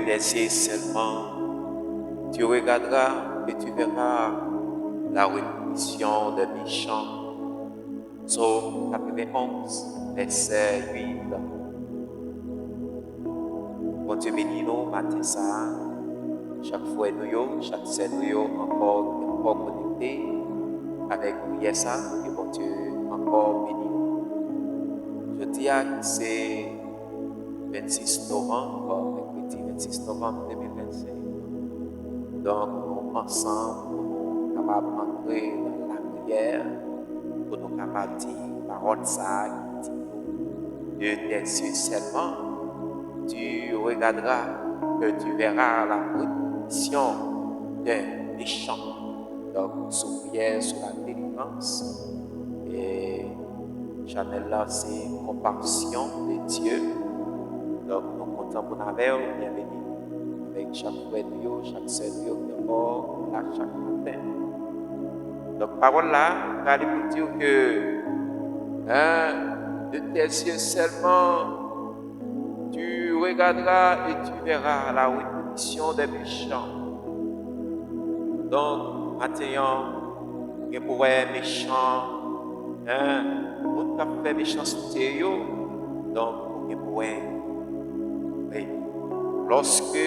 tes yeux seulement, tu regarderas et tu verras la rémission des méchants. Psaume 91, verset 8. Bon Dieu bénis nous, matin ça, chaque fois nous, chaque scène nous, encore connecté avec prière ça, que bon Dieu encore béni nous. Je dis que c'est 26 novembre, mercredi 26 novembre 2025. Donc, nous ensemble, nous sommes capables d'entrer dans la prière, pour nous capables de dire parole ça, qui dit de tes yeux seulement, tu regarderas que tu verras la rémission d'un méchant. Donc, sous prière sur la délivrance. Et Chanel là, c'est compassion de Dieu. Donc, nous comptons pour nous bienvenue avec chaque frère, chaque sœur qui est mort là chaque matin. Donc, parole là, on va pour dire que de tes yeux seulement, tu regarderas et tu verras la rémission des méchants. Donc, maintenant, il y a pour un méchant, on a fait méchanceté, donc, il y a pour un. Lorsque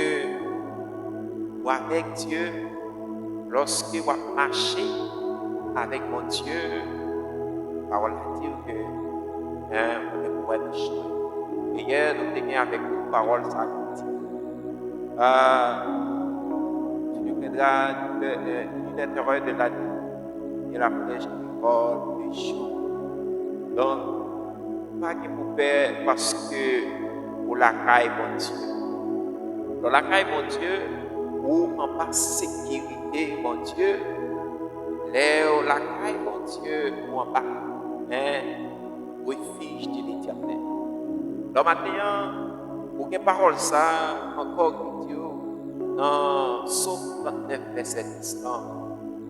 vous avec Dieu, lorsque vous marchez avec mon Dieu, la parole dit que vous est pour un méchant. Et hier, nous tenions avec nous parole ça qui dit. Tu nous viendras une intérêt de la nuit et la flèche qui vole le jour. Donc, pas qu'il vous perd parce que pour la caille, mon Dieu. Dans la caille, mon Dieu, ou en bas sécurité, mon Dieu, la caille, mon Dieu, ou en bas, refuge de l'éternel. Dans matin, pour que parole ça, encore Dieu, dans Psaume 39, verset 10,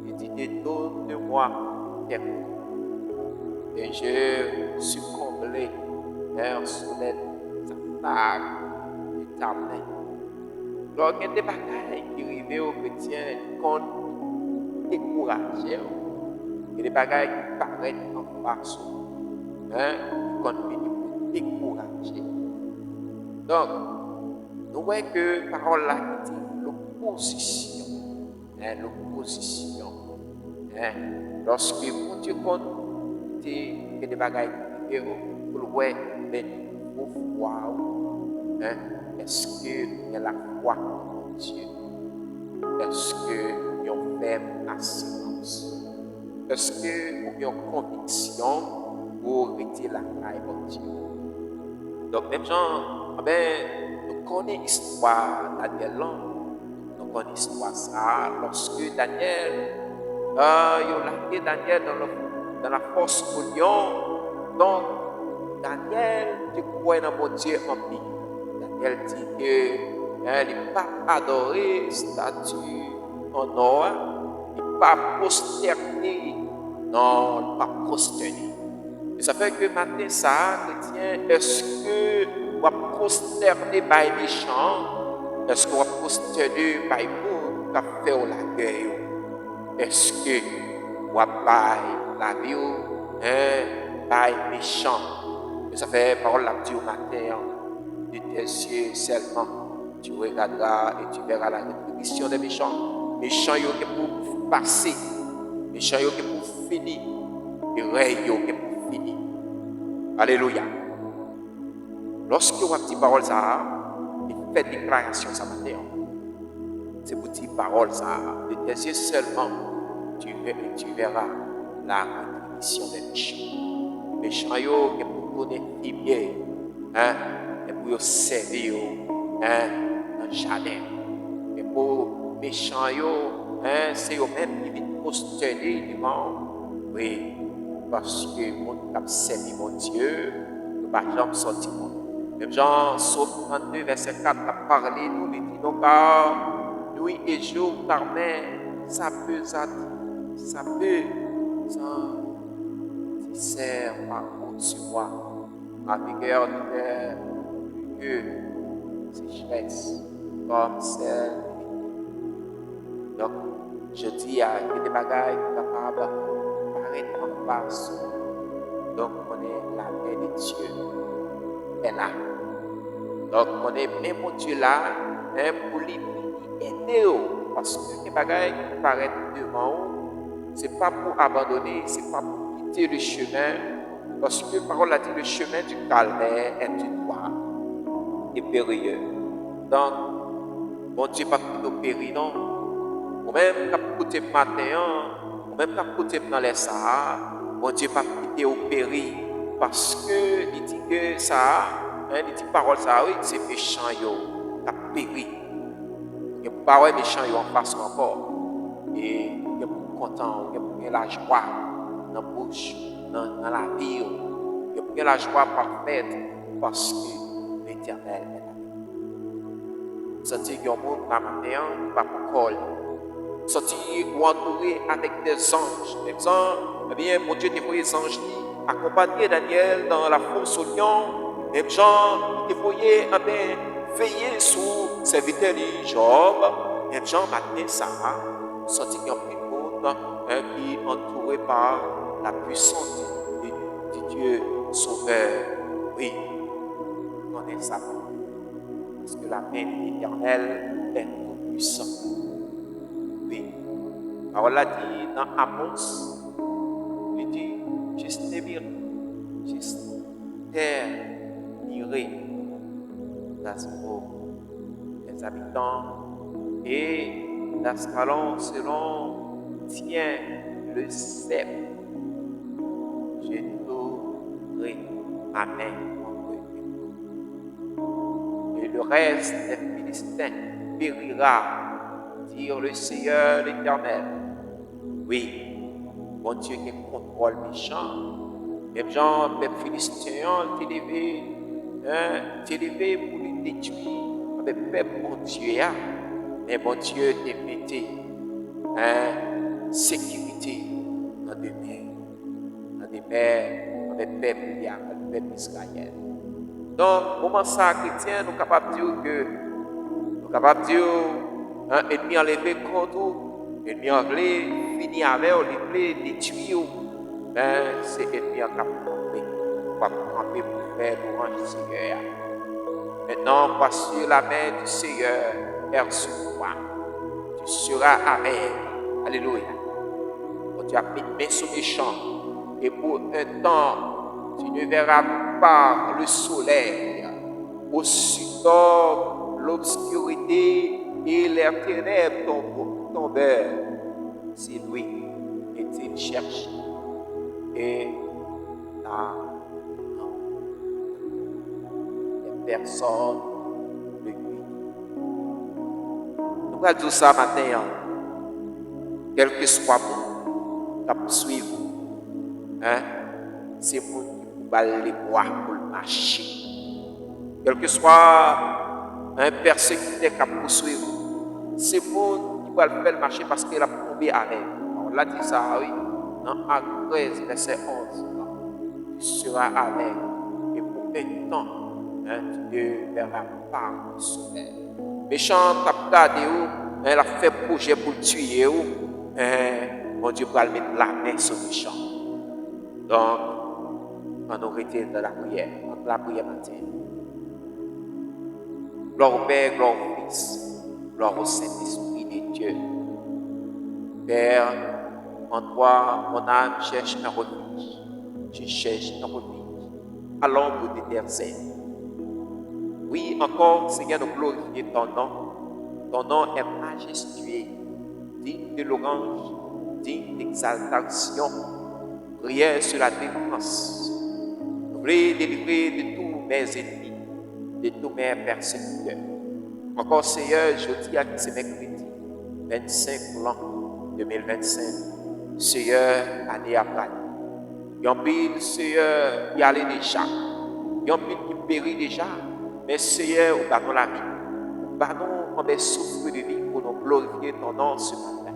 il dit: détourne-moi tes coups, et je succomberai sous les attaques de ta main. Donc, il y a des bagailles qui arrivent aux chrétiens qu'on décourage. Il y a des bagailles qui paraissent en face, qu'on peut décourager. Donc, nous voyons que la parole là dit l'opposition. L'opposition. Lorsque mon Dieu compte que des bagailles qui arrivent, vous le voyez, mais vous voyez. Est-ce qu'il y a la foi en mon Dieu? Est-ce qu'il y a une ferme assurance? Est-ce qu'il y a une conviction pour retirer la caille mon Dieu? Donc, même gens, nous connaissons l'histoire de Daniel. Nous connaissons l'histoire ça. Lorsque Daniel, il a lâché Daniel dans la force au lion. Donc, Daniel, tu crois dans mon Dieu en vie. Elle dit qu'il n'est pas adoré statue en or, il n'est pas prosterné, non, il n'est pas prosterné. Et ça fait que maintenant, ça, chrétien, est-ce que vous va prosterner par les méchants? Est-ce que vous va prosterner par les gens qui ont fait la guerre? Est-ce que vous va la vie par les méchants? Et ça fait parole la petite matin. De tes yeux seulement, tu regarderas et tu verras la rétribution des méchants. Méchants, ils sont pour passer. Méchants, ils sont pour finir. Et règles, ils sont pour finir. Alléluia. Lorsque vous avez dit parole, ça, il fait déclaration ça matin. C'est pour dire parole, ça. De tes yeux seulement, tu verras la rétribution des méchants. Méchants, ils sont pour donner bien. Et pour servir dans le jardin. Et pour méchants, c'est eux-mêmes qui viennent prosterner devant. Oui, parce que mon cap servi mon Dieu, ne va jamais sortir. Même Jean, Psaume 32, verset 4, a parlé, nous lui dit, donc, nuit et jour, car ça peut, sans discernement au-dessus de moi. Ma vigueur que sécheresse, comme celle. Donc, je dis à des bagailles capables de paraître en face. Donc, on est la main de Dieu. Elle est là. Donc, on est même mon Dieu là, pour lui aider. Parce que les bagailles qui paraissent devant nous, ce n'est pas pour abandonner, ce n'est pas pour quitter le chemin. Parce que la parole a dit le chemin du calvaire est une voie et périlleux. Donc, mon Dieu, pas pour nous périr, non. Ou même quand vous écoutez matin, ou même quand vous écoutez dans les Sahara, mon Dieu, pas quitter au périr. Parce que, il dit que ça, il dit parole ça, oui, c'est méchant, yo, qui a péri. Il y a pas méchant, yo, en face encore. Et il y a beaucoup content, il y a la joie dans la bouche, dans la vie. Il y a la joie parfaite parce que l'Éternel est là. Senti qu'il y a un monde qui matin, pas pour col. Senti ou entouré avec des anges. Les anges, eh bien, mon Dieu, des anges accompagner Daniel dans la fosse au lion. Même gens qui voyaient veiller sur serviteur de Job. Même gens matin ça, senti qu'il y a plus de monde qui est entouré par la puissance de Dieu Sauveur. Oui, on connaît ça. Parce que la main éternelle est tout puissante. Oui. Alors là dit dans Amos, il dit juste terre mirée, les habitants et d'Ascalon selon tient le cep. Je t'aurai ma main contre eux. Et le reste des Philistins périra, dit le Seigneur l'Éternel. Oui, mon Dieu qui contrôle les méchants. Même gens, les Philistins, t'es levé pour les détruire avec peuple mon Dieu. Mais mon Dieu t'a mis sécurité dans des mers, dans des peuples, dans le peuple Israël. Donc, comment ça, chrétien, nous sommes capables de dire que nous sommes capables de dire un ennemi enlevé contre nous, ennemi enlevé, fini avec, enlevé, détruit, ben, c'est ennemi en capable de camper pour faire l'orange du Seigneur. Maintenant, voici la main du Seigneur est sur toi. Tu seras avec. Alléluia. Quand tu as mis main sur les champs, et pour un temps, tu ne verras pas le soleil. Aussitôt, l'obscurité et les ténèbres tombèrent. C'est lui qui cherche. Et là, les personnes de lui. Nous allons dire ça matin. Quel que soit mon qui poursuivre, c'est pour les bois pour le marché. Quel que soit un persécuté qui poursuivre, c'est pour qui va le faire le marché parce qu'il a tombé avec. On l'a dit ça, oui. Dans Acte 13, verset 11. Tu seras avec. Et pour un temps, tu ne verras pas le soleil. Méchant, t'as gardé où, elle a fait projet pour tuer où. Mon Dieu va mettre la main sur les champs. Donc, on aurait été dans la prière, dans la prière matin. Gloire au Père, gloire au Fils, gloire au Saint-Esprit de Dieu. Père, en toi, mon âme cherche un refuge. Je cherche un refuge à l'ombre des déserts. Oui, encore, Seigneur, nous glorifions ton nom. Ton nom est majestueux, digne de l'orange, digne d'exaltation, prière sur la défense. Nous voulons délivrer de tous mes ennemis, de tous mes persécuteurs. Encore, Seigneur, je dis à qui c'est mercredi, 25 l'an 2025, Seigneur, année après année. Il y a un pile, Seigneur, qui allait déjà. Il y a un pile qui périt déjà. Mais Seigneur, nous battons la vie. Nous battons comme un souffle de vie pour nous glorifier ton nom ce matin.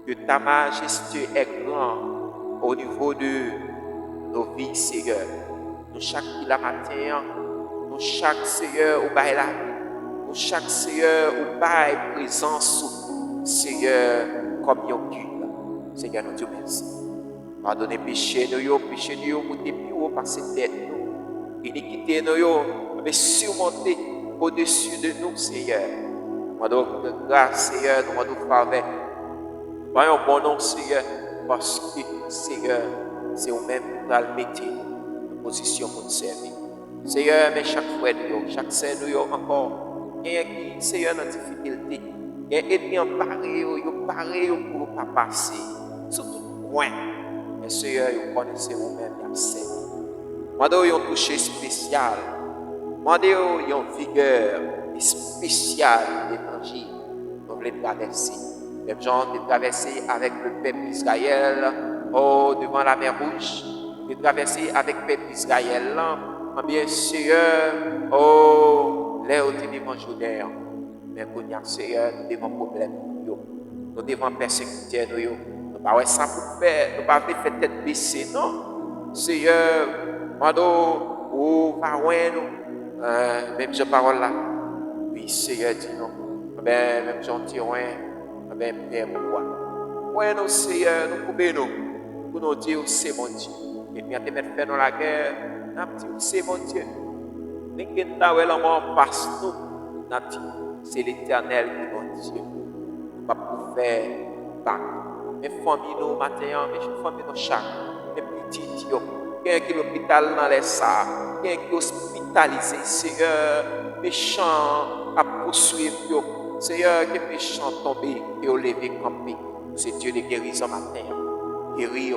Que ta majesté est grande au niveau de nos vies, Seigneur. Nous chaque matin, nous chaque Seigneur au bail la vie. Pour chaque Seigneur, ou bail présence, Seigneur, comme yon culte. Seigneur, nous Dieu merci. Pardonnez péché, nous monter plus haut par ces têtes, nous. Iniquité, nous, mais surmonter au-dessus de nous, Seigneur. Nous demandons de grâce, Seigneur, nous demandons de faveur. Voyons bon nom, Seigneur, parce que, Seigneur, c'est vous-même qui allez mettre en position pour nous servir. Seigneur, mais chaque fois, chaque scène, encore, il y a qui, Seigneur, dans la difficulté. Il y a ennemi en paré, pour ne pas passer. Sur tout point. Mais Seigneur, vous connaissez vous-même, il y a servi. Demandez une touche spéciale. Demandez une vigueur spéciale d'évangile. Nous voulons traverser. Même gens qui traversé avec le peuple d'Israël devant la mer Rouge. Qui traversé avec le peuple d'Israël. Bien Seigneur, l'air au devant Jourdain. Mais qu'on y a Seigneur, nous devons problème. Nous devons persécuter nous. Nous ne pouvons pas faire, nous ne pouvons pas faire tête baissée, non. Seigneur, même je parole là. Oui, Seigneur dit non. Même gentil, même Père, pourquoi? Oui, nous, Seigneur, nous pouvons nous. Pour nous dire, c'est mon Dieu. Et puis, à te mettre dans la guerre, nous disons, c'est mon Dieu. Mais qui est là, la mort passe nous. Nous disons, c'est l'Éternel qui est mon Dieu. Nous ne pouvons pas faire bac. Mes familles, nous, matin, mes familles, nous, chaque. Mes petits, quelqu'un qui est l'hôpital dans les salles, quelqu'un qui est hospitalisé, Seigneur, méchant à poursuivre, Seigneur, que méchant tombé et au lever campé. C'est Dieu de guérison matin. Guérir,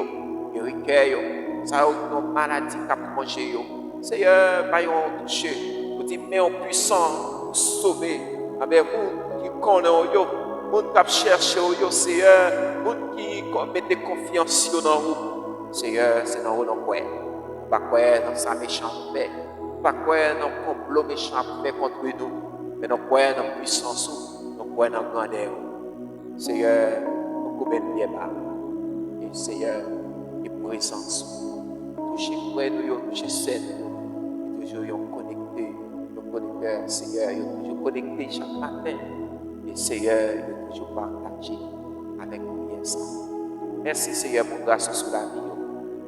cœur, ça a une maladie qui a mangé. Seigneur, pas yon touché. Vous dites, mais en puissant pour sauver. Avec vous qui connaissent, vous qui cherchez, Seigneur, vous qui mettez confiance dans vous. Seigneur, c'est dans vous, non, quoi. Pas quoi dans sa méchante paix. Pas quoi dans le complot méchant fait contre nous. Mais non, quoi dans la puissance, non, quoi dans la grandeur. Seigneur, nous coupons bien bas. Et Seigneur, et présence. Touchez près de nous, touchez scène. Et toujours connecté, nos connecteurs, Seigneur, toujours connecté chaque matin. Et Seigneur, toujours partagé avec nous bien ça. Merci Seigneur pour grâce sur la vie.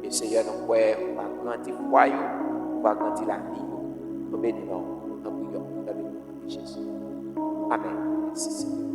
Et Seigneur, nous pouvons grandir le foyer, nous pouvons grandir la vie. Nous bénissons, nous prions dans le nom de Jésus. Amen. Merci Seigneur.